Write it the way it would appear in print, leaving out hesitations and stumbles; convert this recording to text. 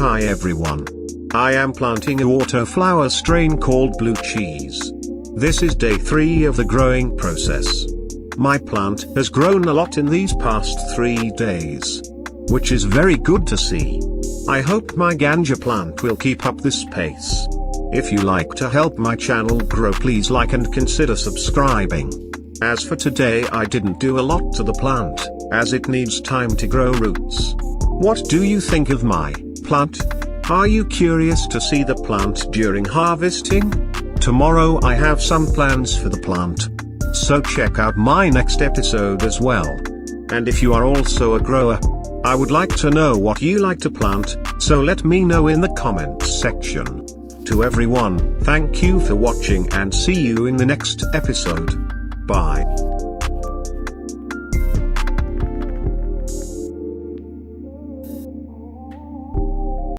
Hi everyone. I am planting a autoflower strain called blue cheese. This is day 3 of the growing process. My plant has grown a lot in these past 3 days, which is very good to see. I hope my ganja plant will keep up this pace. If you like to help my channel grow, please like and consider subscribing. As for today, I didn't do a lot to the plant, as it needs time to grow roots. What do you think of my plant? Are you curious to see the plant during harvesting? Tomorrow I have some plans for the plant, so check out my next episode as well. And if you are also a grower, I would like to know what you like to plant, so let me know in the comments section. To everyone, thank you for watching and see you in the next episode. Bye.